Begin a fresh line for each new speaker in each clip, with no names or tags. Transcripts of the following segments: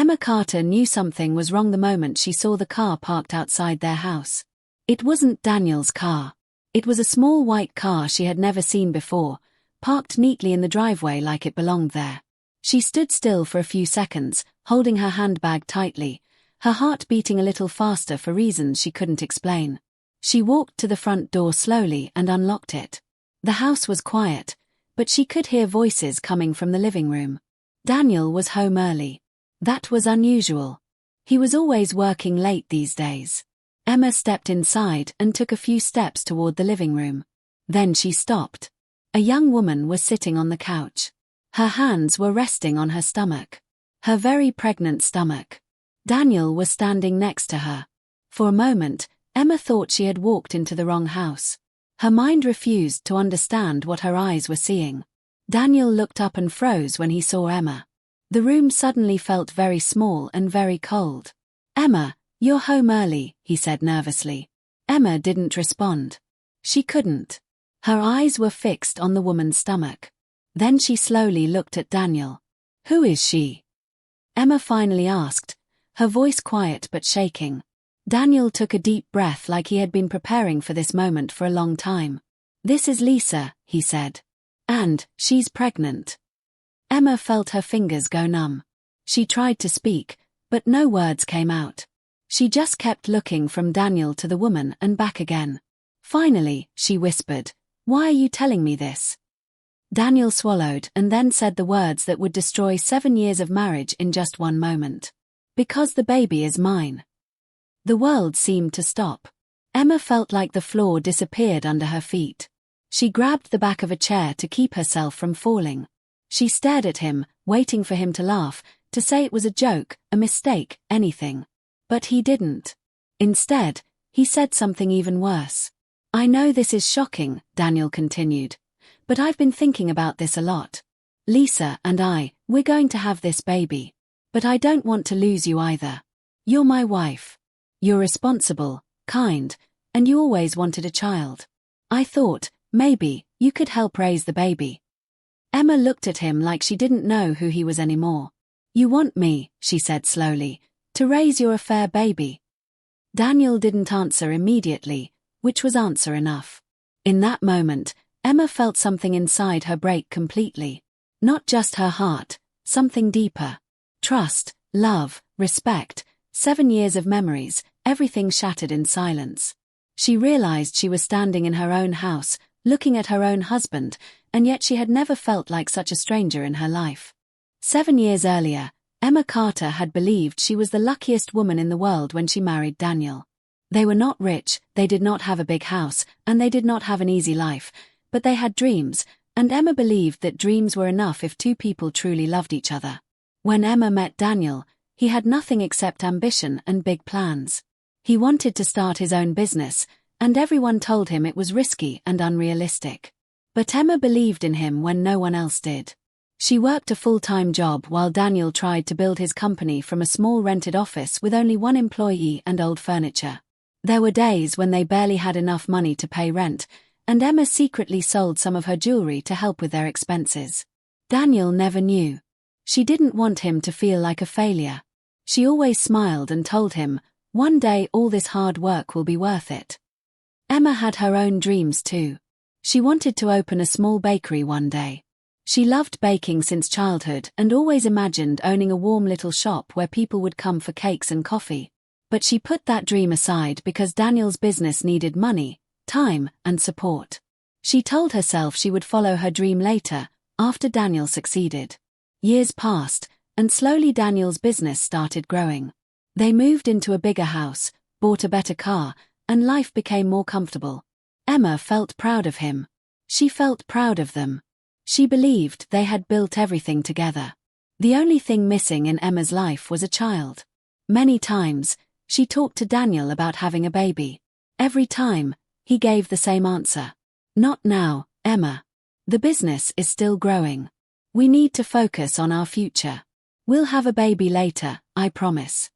Emma Carter knew something was wrong the moment she saw the car parked outside their house. It wasn't Daniel's car. It was a small white car she had never seen before, parked neatly in the driveway like it belonged there. She stood still for a few seconds, holding her handbag tightly, her heart beating a little faster for reasons she couldn't explain. She walked to the front door slowly and unlocked it. The house was quiet, but she could hear voices coming from the living room. Daniel was home early. That was unusual. He was always working late these days. Emma stepped inside and took a few steps toward the living room. Then she stopped. A young woman was sitting on the couch. Her hands were resting on her stomach. Her very pregnant stomach. Daniel was standing next to her. For a moment, Emma thought she had walked into the wrong house. Her mind refused to understand what her eyes were seeing. Daniel looked up and froze when he saw Emma. The room suddenly felt very small and very cold. "Emma, you're home early," he said nervously. Emma didn't respond. She couldn't. Her eyes were fixed on the woman's stomach. Then she slowly looked at Daniel. "Who is she?" Emma finally asked, her voice quiet but shaking. Daniel took a deep breath like he had been preparing for this moment for a long time. "This is Lisa," he said. "And she's pregnant." Emma felt her fingers go numb. She tried to speak, but no words came out. She just kept looking from Daniel to the woman and back again. Finally, she whispered, "Why are you telling me this?" Daniel swallowed and then said the words that would destroy 7 years of marriage in just one moment. "Because the baby is mine." The world seemed to stop. Emma felt like the floor disappeared under her feet. She grabbed the back of a chair to keep herself from falling. She stared at him, waiting for him to laugh, to say it was a joke, a mistake, anything. But he didn't. Instead, he said something even worse. "I know this is shocking," Daniel continued, "but I've been thinking about this a lot. Lisa and we're going to have this baby. But I don't want to lose you either. You're my wife. You're responsible, kind, and you always wanted a child. I thought, maybe, you could help raise the baby." Emma looked at him like she didn't know who he was anymore. "You want me," she said slowly, "to raise your affair baby." Daniel didn't answer immediately, which was answer enough. In that moment, Emma felt something inside her break completely. Not just her heart, something deeper. Trust, love, respect, 7 years of memories, everything shattered in silence. She realized she was standing in her own house, looking at her own husband, and yet she had never felt like such a stranger in her life. 7 years earlier, Emma Carter had believed she was the luckiest woman in the world when she married Daniel. They were not rich, they did not have a big house, and they did not have an easy life, but they had dreams, and Emma believed that dreams were enough if two people truly loved each other. When Emma met Daniel, he had nothing except ambition and big plans. He wanted to start his own business, and everyone told him it was risky and unrealistic. But Emma believed in him when no one else did. She worked a full-time job while Daniel tried to build his company from a small rented office with only 1 employee and old furniture. There were days when they barely had enough money to pay rent, and Emma secretly sold some of her jewelry to help with their expenses. Daniel never knew. She didn't want him to feel like a failure. She always smiled and told him, "One day all this hard work will be worth it." Emma had her own dreams too. She wanted to open a small bakery one day. She loved baking since childhood and always imagined owning a warm little shop where people would come for cakes and coffee. But she put that dream aside because Daniel's business needed money, time, and support. She told herself she would follow her dream later, after Daniel succeeded. Years passed, and slowly Daniel's business started growing. They moved into a bigger house, bought a better car, and life became more comfortable. Emma felt proud of him. She felt proud of them. She believed they had built everything together. The only thing missing in Emma's life was a child. Many times, she talked to Daniel about having a baby. Every time, he gave the same answer. "Not now, Emma. The business is still growing. We need to focus on our future. We'll have a baby later, I promise."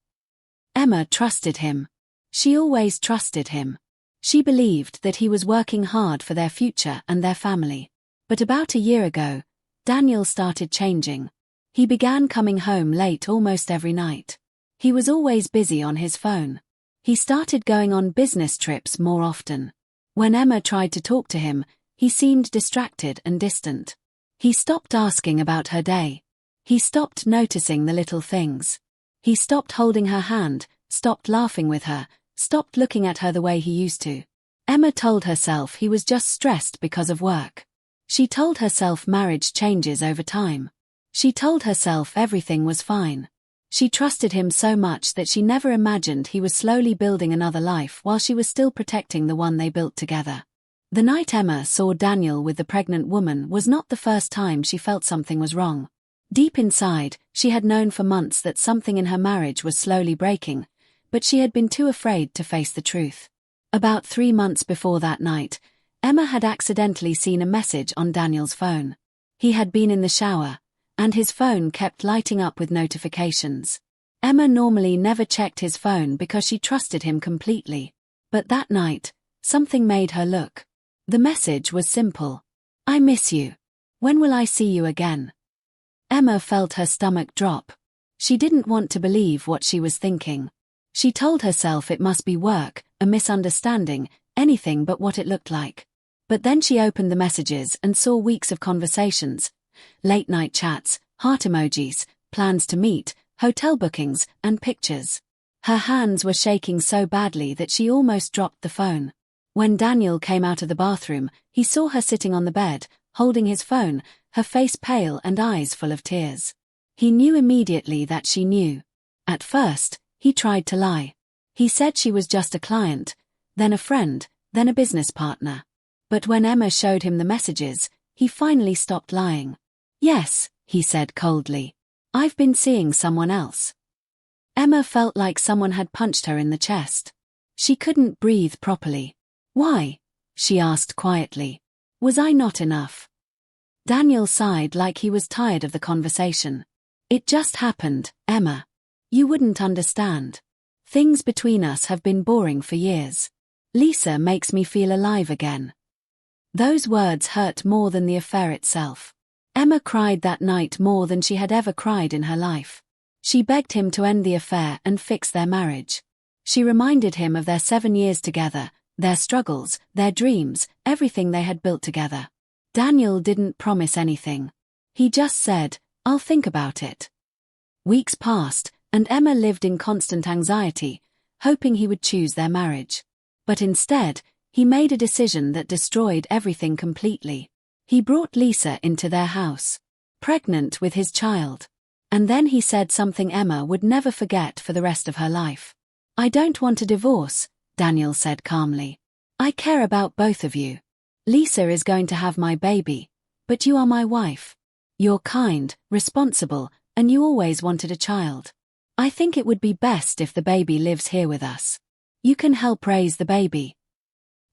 Emma trusted him. She always trusted him. She believed that he was working hard for their future and their family. But about a year ago, Daniel started changing. He began coming home late almost every night. He was always busy on his phone. He started going on business trips more often. When Emma tried to talk to him, he seemed distracted and distant. He stopped asking about her day. He stopped noticing the little things. He stopped holding her hand, stopped laughing with her, stopped looking at her the way he used to. Emma told herself he was just stressed because of work. She told herself marriage changes over time. She told herself everything was fine. She trusted him so much that she never imagined he was slowly building another life while she was still protecting the one they built together. The night Emma saw Daniel with the pregnant woman was not the first time she felt something was wrong. Deep inside, she had known for months that something in her marriage was slowly breaking, but she had been too afraid to face the truth. About 3 months before that night, Emma had accidentally seen a message on Daniel's phone. He had been in the shower, and his phone kept lighting up with notifications. Emma normally never checked his phone because she trusted him completely. But that night, something made her look. The message was simple. "I miss you. When will I see you again?" Emma felt her stomach drop. She didn't want to believe what she was thinking. She told herself it must be work, a misunderstanding, anything but what it looked like. But then she opened the messages and saw weeks of conversations, late-night chats, heart emojis, plans to meet, hotel bookings, and pictures. Her hands were shaking so badly that she almost dropped the phone. When Daniel came out of the bathroom, he saw her sitting on the bed, holding his phone, her face pale and eyes full of tears. He knew immediately that she knew. At first, he tried to lie. He said she was just a client, then a friend, then a business partner. But when Emma showed him the messages, he finally stopped lying. "Yes," he said coldly. "I've been seeing someone else." Emma felt like someone had punched her in the chest. She couldn't breathe properly. "Why?" she asked quietly. "Was I not enough?" Daniel sighed like he was tired of the conversation. "It just happened, Emma. You wouldn't understand. Things between us have been boring for years. Lisa makes me feel alive again." Those words hurt more than the affair itself. Emma cried that night more than she had ever cried in her life. She begged him to end the affair and fix their marriage. She reminded him of their 7 years together, their struggles, their dreams, everything they had built together. Daniel didn't promise anything. He just said, "I'll think about it." Weeks passed, and Emma lived in constant anxiety, hoping he would choose their marriage. But instead, he made a decision that destroyed everything completely. He brought Lisa into their house, pregnant with his child. And then he said something Emma would never forget for the rest of her life. "I don't want a divorce," Daniel said calmly. "I care about both of you. Lisa is going to have my baby, but you are my wife. You're kind, responsible, and you always wanted a child. I think it would be best if the baby lives here with us. You can help raise the baby."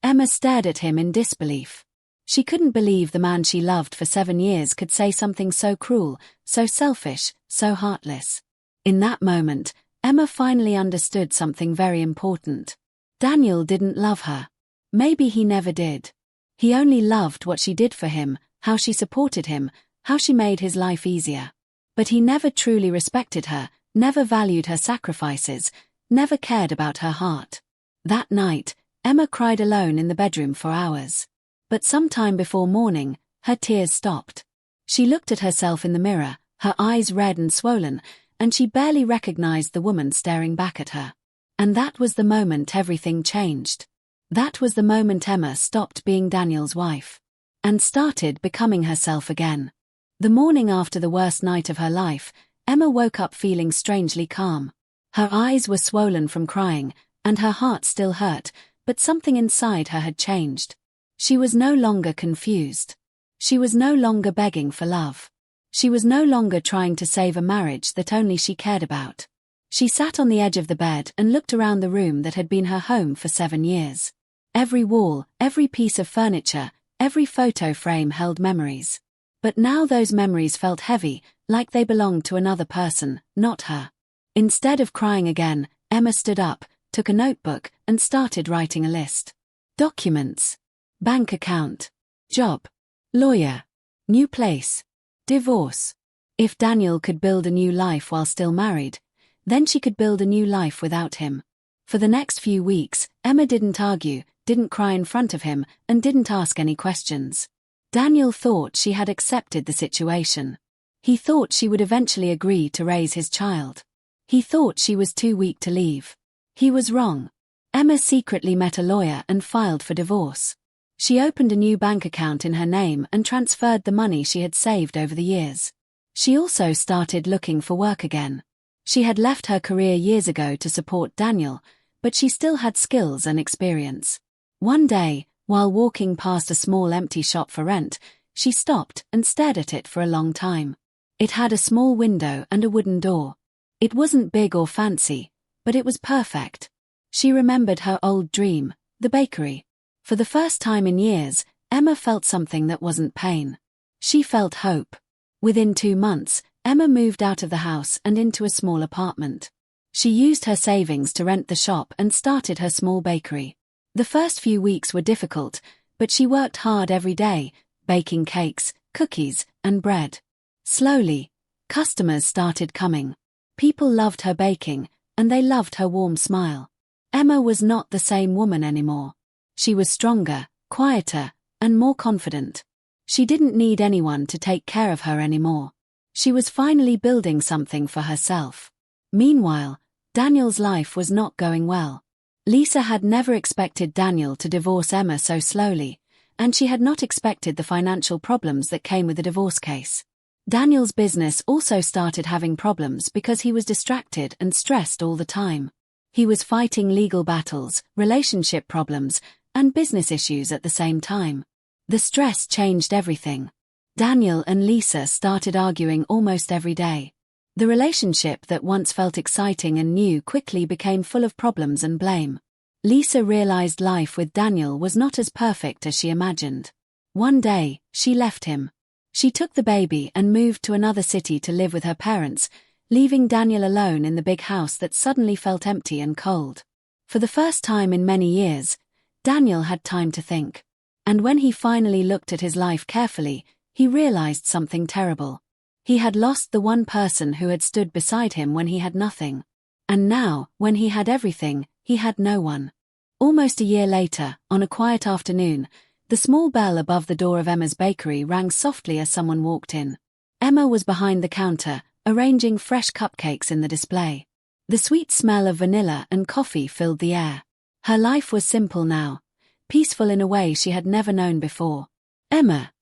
Emma stared at him in disbelief. She couldn't believe the man she loved for 7 years could say something so cruel, so selfish, so heartless. In that moment, Emma finally understood something very important. Daniel didn't love her. Maybe he never did. He only loved what she did for him, how she supported him, how she made his life easier. But he never truly respected her, never valued her sacrifices, never cared about her heart. That night, Emma cried alone in the bedroom for hours. But sometime before morning, her tears stopped. She looked at herself in the mirror, her eyes red and swollen, and she barely recognized the woman staring back at her. And that was the moment everything changed. That was the moment Emma stopped being Daniel's wife and started becoming herself again. The morning after the worst night of her life, Emma woke up feeling strangely calm. Her eyes were swollen from crying, and her heart still hurt, but something inside her had changed. She was no longer confused. She was no longer begging for love. She was no longer trying to save a marriage that only she cared about. She sat on the edge of the bed and looked around the room that had been her home for 7 years. Every wall, every piece of furniture, every photo frame held memories. But now those memories felt heavy, like they belonged to another person, not her. Instead of crying again, Emma stood up, took a notebook, and started writing a list. Documents. Bank account. Job. Lawyer. New place. Divorce. If Daniel could build a new life while still married, then she could build a new life without him. For the next few weeks, Emma didn't argue, didn't cry in front of him, and didn't ask any questions. Daniel thought she had accepted the situation. He thought she would eventually agree to raise his child. He thought she was too weak to leave. He was wrong. Emma secretly met a lawyer and filed for divorce. She opened a new bank account in her name and transferred the money she had saved over the years. She also started looking for work again. She had left her career years ago to support Daniel, but she still had skills and experience. One day, while walking past a small empty shop for rent, she stopped and stared at it for a long time. It had a small window and a wooden door. It wasn't big or fancy, but it was perfect. She remembered her old dream, the bakery. For the first time in years, Emma felt something that wasn't pain. She felt hope. Within 2 months, Emma moved out of the house and into a small apartment. She used her savings to rent the shop and started her small bakery. The first few weeks were difficult, but she worked hard every day, baking cakes, cookies, and bread. Slowly, customers started coming. People loved her baking, and they loved her warm smile. Emma was not the same woman anymore. She was stronger, quieter, and more confident. She didn't need anyone to take care of her anymore. She was finally building something for herself. Meanwhile, Daniel's life was not going well. Lisa had never expected Daniel to divorce Emma so slowly, and she had not expected the financial problems that came with the divorce case. Daniel's business also started having problems because he was distracted and stressed all the time. He was fighting legal battles, relationship problems, and business issues at the same time. The stress changed everything. Daniel and Lisa started arguing almost every day. The relationship that once felt exciting and new quickly became full of problems and blame. Lisa realized life with Daniel was not as perfect as she imagined. One day, she left him. She took the baby and moved to another city to live with her parents, leaving Daniel alone in the big house that suddenly felt empty and cold. For the first time in many years, Daniel had time to think. And when he finally looked at his life carefully, he realized something terrible. He had lost the one person who had stood beside him when he had nothing. And now, when he had everything, he had no one. Almost a year later, on a quiet afternoon, the small bell above the door of Emma's bakery rang softly as someone walked in. Emma was behind the counter, arranging fresh cupcakes in the display. The sweet smell of vanilla and coffee filled the air. Her life was simple now, peaceful in a way she had never known before. Emma.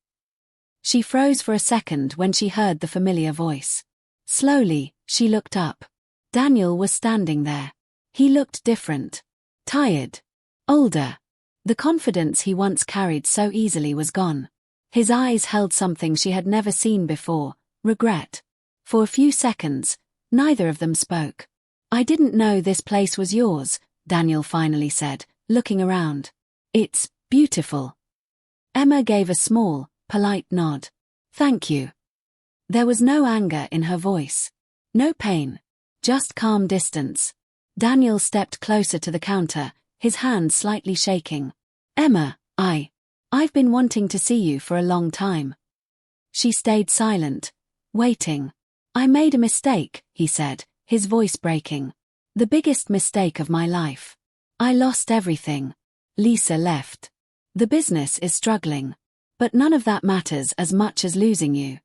She froze for a second when she heard the familiar voice. Slowly, she looked up. Daniel was standing there. He looked different. Tired. Older. The confidence he once carried so easily was gone. His eyes held something she had never seen before, regret. For a few seconds, neither of them spoke. "I didn't know this place was yours," Daniel finally said, looking around. "It's beautiful." Emma gave a small, polite nod. "Thank you." There was no anger in her voice. No pain. Just calm distance. Daniel stepped closer to the counter, his hand slightly shaking. "Emma, I've been wanting to see you for a long time." She stayed silent, waiting. "I made a mistake," he said, his voice breaking. "The biggest mistake of my life. I lost everything. Lisa left. The business is struggling. But none of that matters as much as losing you."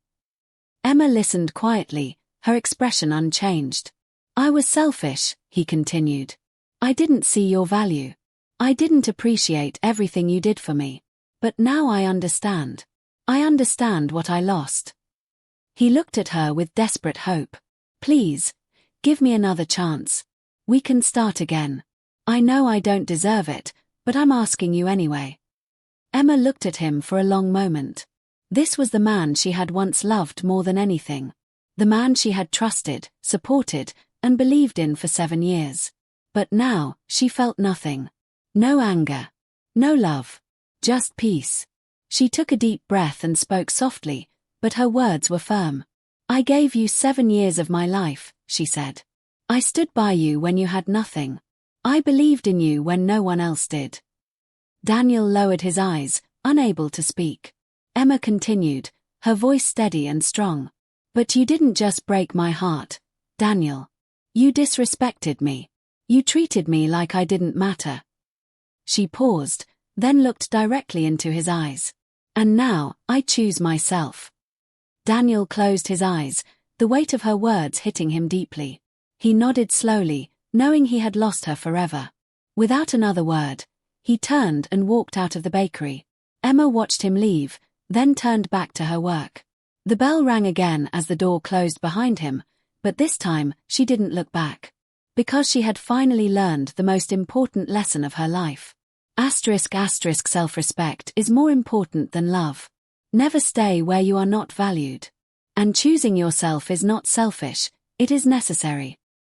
Emma listened quietly, her expression unchanged. "I was selfish," he continued. "I didn't see your value. I didn't appreciate everything you did for me. But now I understand. I understand what I lost." He looked at her with desperate hope. "Please, give me another chance. We can start again. I know I don't deserve it, but I'm asking you anyway." Emma looked at him for a long moment. This was the man she had once loved more than anything. The man she had trusted, supported, and believed in for 7 years. But now, she felt nothing. No anger. No love. Just peace. She took a deep breath and spoke softly, but her words were firm. "I gave you 7 years of my life," she said. "I stood by you when you had nothing. I believed in you when no one else did." Daniel lowered his eyes, unable to speak. Emma continued, her voice steady and strong. But you didn't just break my heart, Daniel. You disrespected me. You treated me like I didn't matter. She paused, then looked directly into his eyes. And now, I choose myself. Daniel closed his eyes, the weight of her words hitting him deeply. He nodded slowly, knowing he had lost her forever. Without another word, he turned and walked out of the bakery. Emma watched him leave, then turned back to her work. The bell rang again as the door closed behind him, but this time she didn't look back. Because she had finally learned the most important lesson of her life. Self-respect is more important than love. Never stay where you are not valued. And choosing yourself is not selfish, it is necessary.